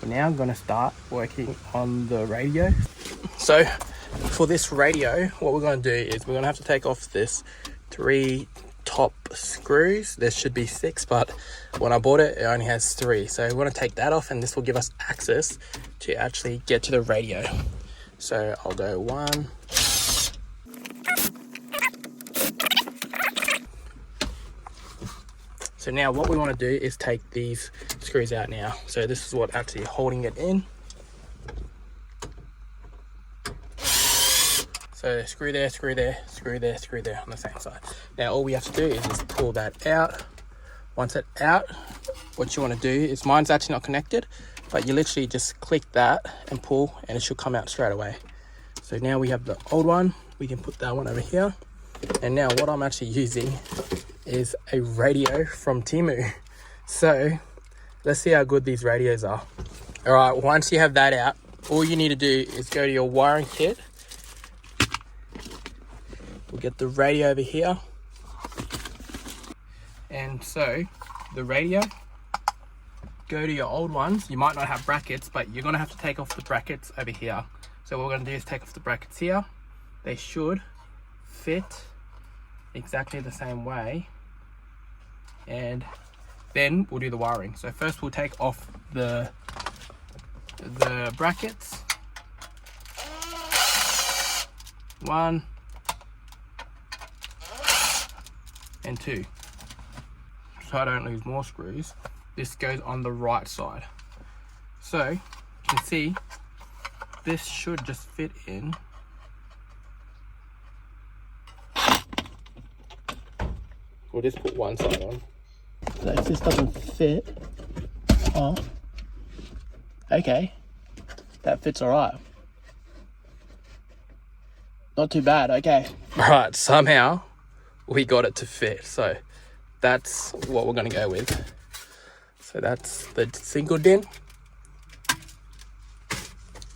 We're now going to start working on the radio. So for this radio, what we're going to do is we're going to have to take off this 3 top screws. There should be 6, but when I bought it, it only has 3. So we want to take that off, and this will give us access to actually get to the radio. So I'll go 1. So now what we want to do is take these screws out now. So this is what actually holding it in. So screw there, screw there, screw there, screw there on the same side. Now all we have to do is just pull that out. Once it's out, what you want to do is, mine's actually not connected, but you literally just click that and pull, and it should come out straight away. So now we have the old one. We can put that one over here. And now what I'm actually using is a radio from Timu. So let's see how good these radios are. All right, once you have that out, all you need to do is go to your wiring kit. We'll get the radio over here. And so the radio, go to your old ones. You might not have brackets, but you're gonna have to take off the brackets over here. So what we're gonna do is take off the brackets here. They should fit exactly the same way, and then we'll do the wiring. So first we'll take off the brackets. 1 and 2, so I don't lose more screws. This goes on the right side, so you can see this should just fit in. We'll just put one side on. So if this doesn't fit, oh, okay, that fits all right. Not too bad, okay. All right, somehow we got it to fit. So that's what we're gonna go with. So that's the single DIN,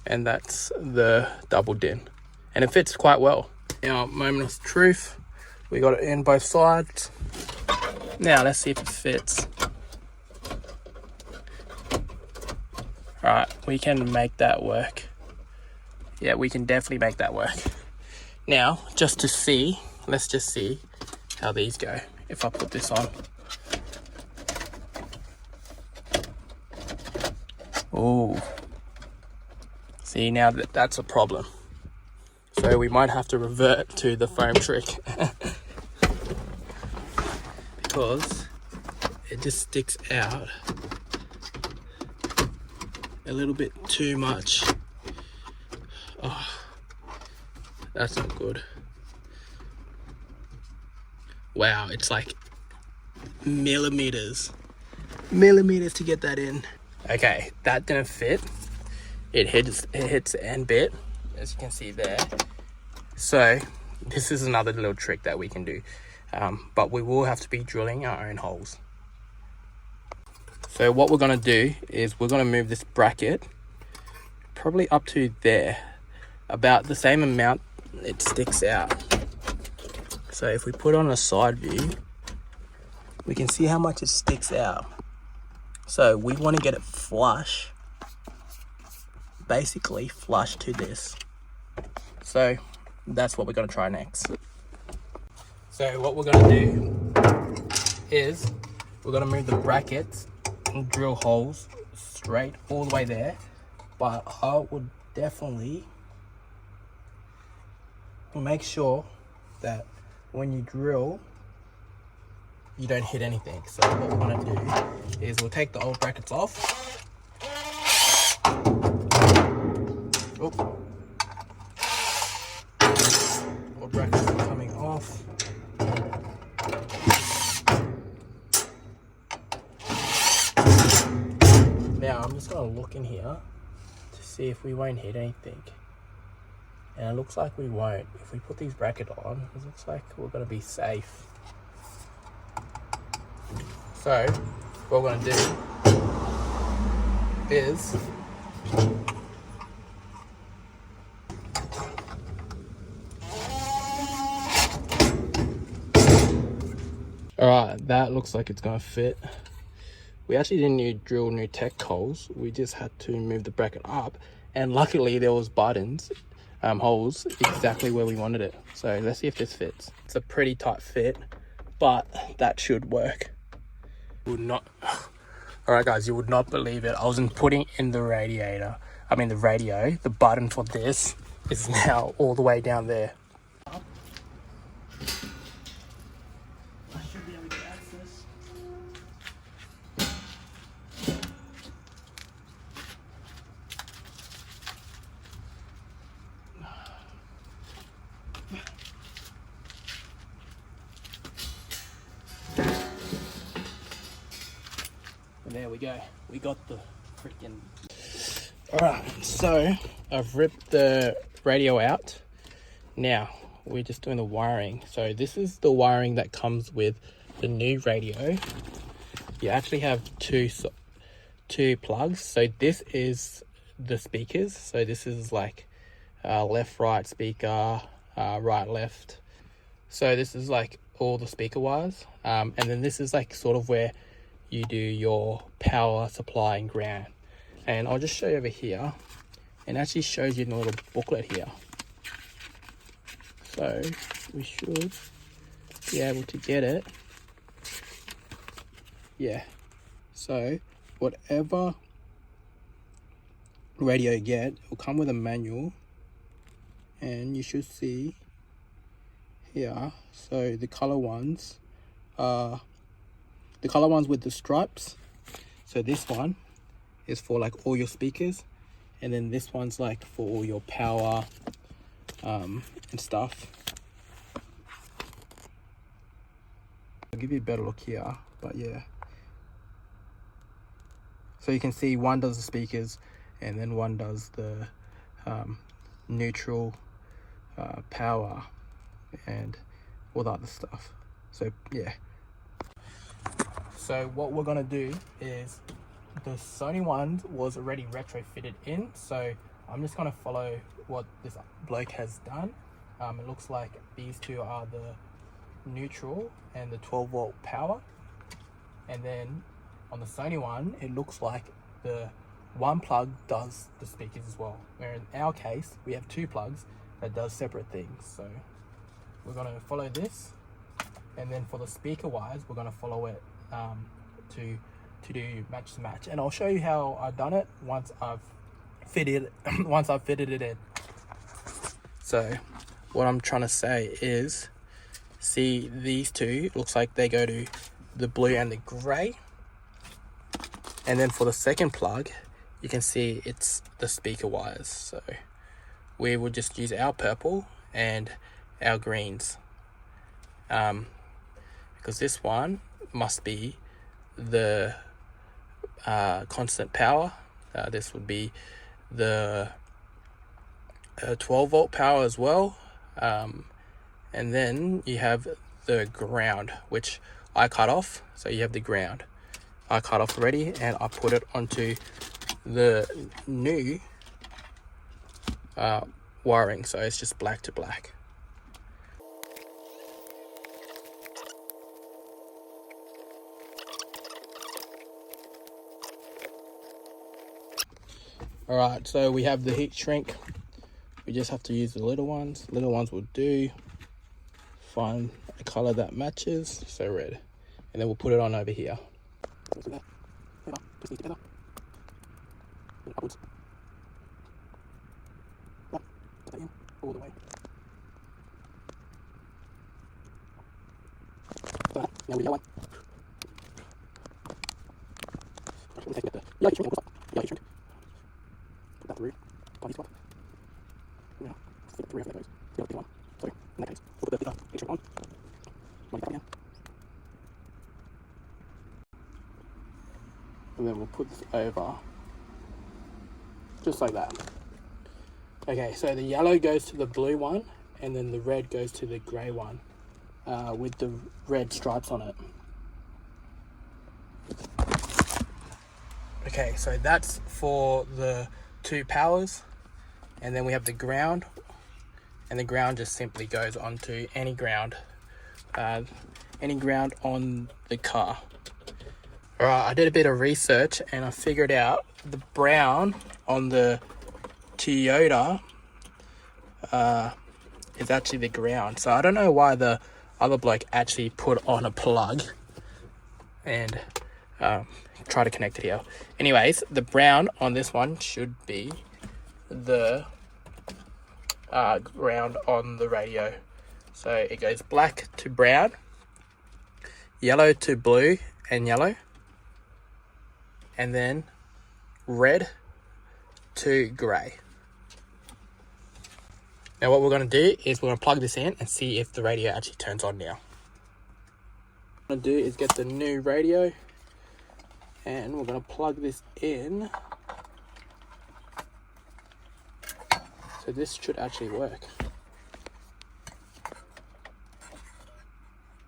and that's the double DIN, and it fits quite well. Now, moment of truth, we got it in both sides. Now let's see if it fits. All right, we can make that work. Yeah, we can definitely make that work. Now, just to see, let's just see how these go if I put this on. Oh, see, now that's a problem. So we might have to revert to the foam trick because it just sticks out a little bit too much. Oh, that's not good. Wow, it's like millimeters to get that in. Okay, that didn't fit. It hits the end bit, as you can see there. So this is another little trick that we can do, but we will have to be drilling our own holes. So what we're going to do is we're going to move this bracket probably up to there, about the same amount it sticks out. So if we put on a side view, we can see how much it sticks out. So we want to get it flush, basically flush to this. So that's what we're going to try next. So what we're going to do is we're going to move the brackets and drill holes straight all the way there, but I would definitely make sure that when you drill you don't hit anything. So what we're going to do is we'll take the old brackets off. Oh. Old brackets are coming off. Now I'm just going to look in here to see if we won't hit anything. And it looks like we won't. If we put these brackets on, it looks like we're going to be safe. So what we're going to do is alright, that looks like it's going to fit. we actually didn't drill new tech holes. We just had to move the bracket up, and luckily there was buttons, holes exactly where we wanted it. So let's see if this fits. It's a pretty tight fit, but that should work. Would not. All right, guys, you would not believe it. I wasn't putting in the radio. The button for this is now all the way down there. I should be able to access. And there we go. We got the freaking... Alright, so I've ripped the radio out. Now, we're just doing the wiring. So this is the wiring that comes with the new radio. You actually have two plugs. So this is the speakers. So this is like left, right speaker, right, left. So this is like all the speaker wires. And then this is like sort of where you do your power supply and ground. And I'll just show you over here, and actually shows you in a little booklet here. So we should be able to get it. Yeah. So whatever radio you get, it will come with a manual, and you should see here. So the color ones are the color ones with the stripes. So this one is for like all your speakers, and then this one's like for all your power and stuff. I'll give you a better look here, but yeah. So you can see one does the speakers, and then one does the neutral, power, and all the other stuff. So yeah. So what we're gonna do is, the Sony one was already retrofitted in, so I'm just gonna follow what this bloke has done. It looks like these two are the neutral and the 12-volt power, and then on the Sony one it looks like the one plug does the speakers as well, where in our case we have two plugs that does separate things. So we're gonna follow this, and then for the speaker wires we're gonna follow it to do match to match, and I'll show you how I've done it once I've fitted it in. So what I'm trying to say is, see these two, looks like they go to the blue and the gray, and then for the second plug you can see it's the speaker wires. So we will just use our purple and our greens, because this one must be the constant power. This would be the 12-volt power as well, and then you have the ground, which I cut off. So you have the ground I cut off already, and I put it onto the new wiring, so it's just black to black. Alright, so we have the heat shrink. We just have to use the little ones. Little ones will do. Find a color that matches, so red. And then we'll put it on over here. Upwards. All the way. So now we go one. We'll take the yellow heat shrink. Yellow heat shrink. Put that through. Body swap. Now, stick 3 of those. Still one. So, in that case, we'll put the bigger heat shrink on. Body that again. And then we'll put this over. Just like that. Okay, so the yellow goes to the blue one, and then the red goes to the grey one, with the red stripes on it. Okay, so that's for the two powers, and then we have the ground, and the ground just simply goes onto any ground on the car. Alright, I did a bit of research and I figured out the brown on the Toyota is actually the ground. So I don't know why the other bloke actually put on a plug and try to connect it here. Anyways, the brown on this one should be the ground on the radio. So it goes black to brown, yellow to blue and yellow, and then red to grey. Now what we're going to do is we're going to plug this in and see if the radio actually turns on now. What I'm going to do is get the new radio and we're going to plug this in. So this should actually work.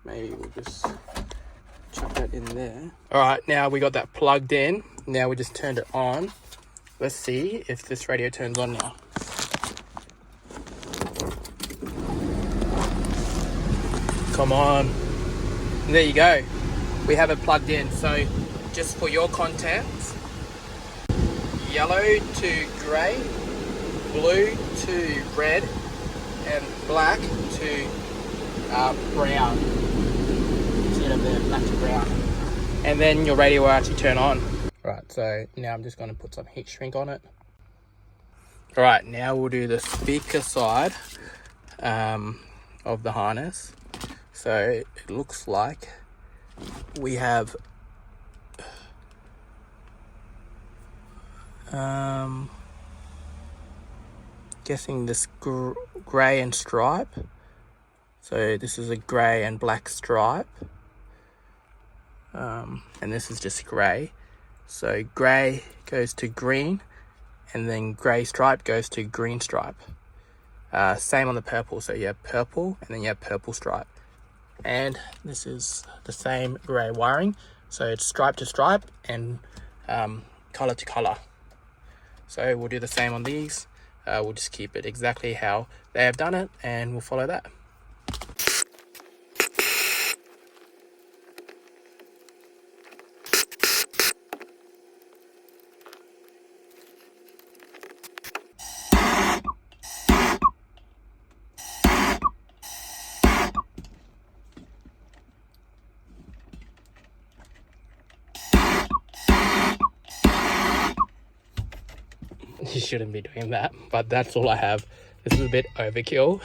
Maybe we'll just chuck that in there. Alright, now we got that plugged in. Now we just turned it on. Let's see if this radio turns on now. Come on. And there you go. We have it plugged in. So just for your content, yellow to grey, blue to red, and black to brown. See it up there, black to brown. And then your radio will actually turn on. Right, so now I'm just going to put some heat shrink on it. Alright, now we'll do the speaker side of the harness. So it looks like we have guessing this grey and stripe. So this is a grey and black stripe, and this is just grey. So grey goes to green, and then grey stripe goes to green stripe. Same on the purple. So you have purple, and then you have purple stripe. And this is the same grey wiring. So it's stripe to stripe and colour to colour. So we'll do the same on these. We'll just keep it exactly how they have done it, and we'll follow that. You shouldn't be doing that, but that's all I have. This is a bit overkill.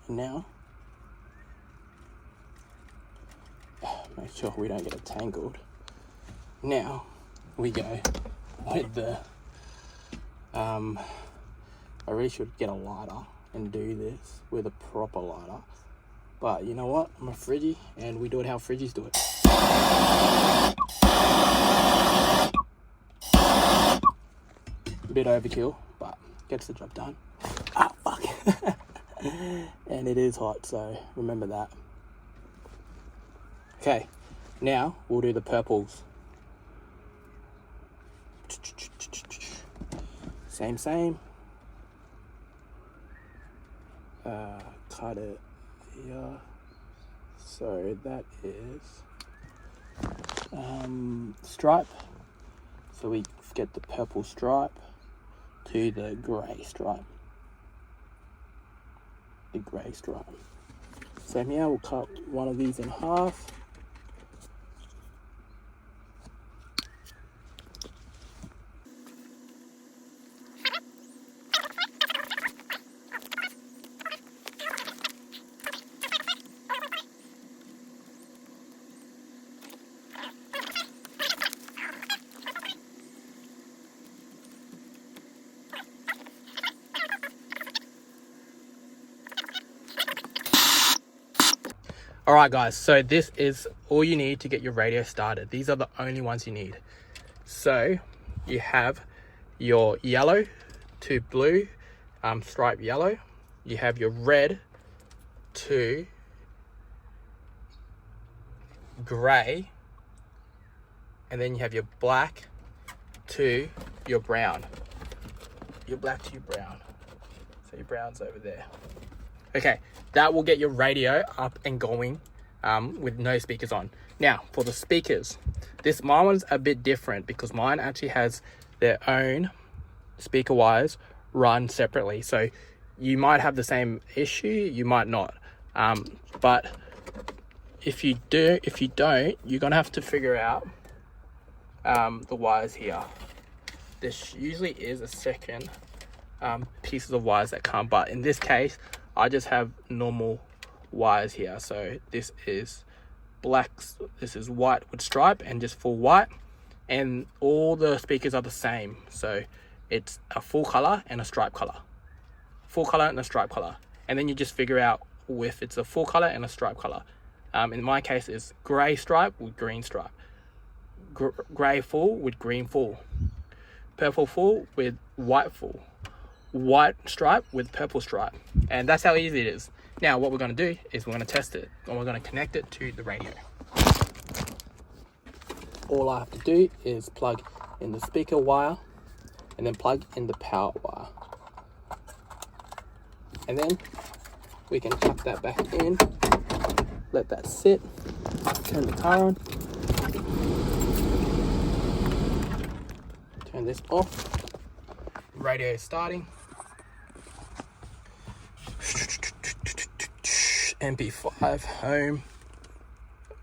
Now, make sure we don't get it tangled. Now we go with the I really should get a lighter and do this with a proper lighter, but you know what, I'm a fridgie and we do it how fridgies do it. A bit overkill, but gets the job done. Ah, fuck. And it is hot, so remember that. Okay, now we'll do the purples. Same. Cut it here. So that is stripe. So we get the purple stripe to the grey stripe. The grey stripe. Same here, we'll cut one of these in half. All right, guys, so this is all you need to get your radio started. These are the only ones you need. So you have your yellow to blue, stripe yellow. You have your red to gray, and then you have your black to your brown. Your black to your brown. So your brown's over there. Okay, that will get your radio up and going with no speakers on. Now, for the speakers, my one's a bit different because mine actually has their own speaker wires run separately. So you might have the same issue, you might not. But if you don't, you're gonna have to figure out the wires here. There usually is a second pieces of wires that come, but in this case, I just have normal wires here. So this is black, this is white with stripe and just full white, and all the speakers are the same. So it's a full color and a stripe color, full color and a stripe color, and then you just figure out if it's a full color and a stripe color. In my case, it's gray stripe with green stripe, gray full with green full, purple full with white full, white stripe with purple stripe, and that's how easy it is. Now what we're going to do is we're going to test it, and we're going to connect it to the radio. All I have to do is plug in the speaker wire and then plug in the power wire, and then we can tuck that back in, let that sit, turn the car on, turn this off, radio is starting. MP5 home.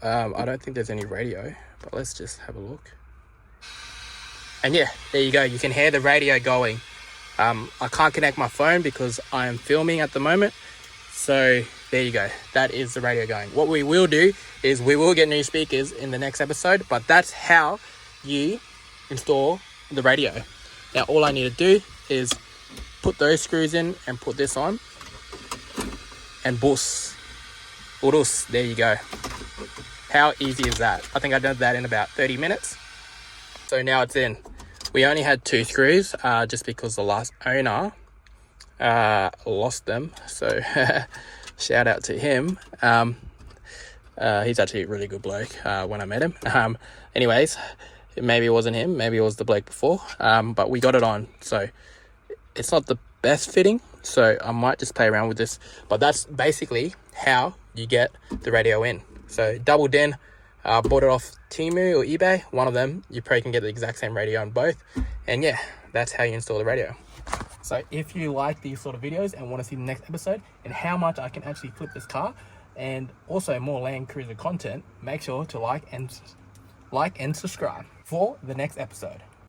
I don't think there's any radio, but let's just have a look. And yeah, there you go, you can hear the radio going. I can't connect my phone because I am filming at the moment, so there you go, that is the radio going. What we will do is we will get new speakers in the next episode, but that's how you install the radio. Now all I need to do is put those screws in and put this on, and boos, there you go. How easy is that? I think I did that in about 30 minutes. So now it's in. We only had 2 screws just because the last owner lost them. So shout out to him. He's actually a really good bloke when I met him. Anyways, maybe it wasn't him, maybe it was the bloke before. But we got it on. So it's not the best fitting, so I might just play around with this, but that's basically how you get the radio in. So doubled in, bought it off Timu or eBay, one of them. You probably can get the exact same radio on both, and yeah, that's how you install the radio. So if you like these sort of videos and want to see the next episode and how much I can actually flip this car, and also more Land Cruiser content, make sure to like and subscribe for the next episode.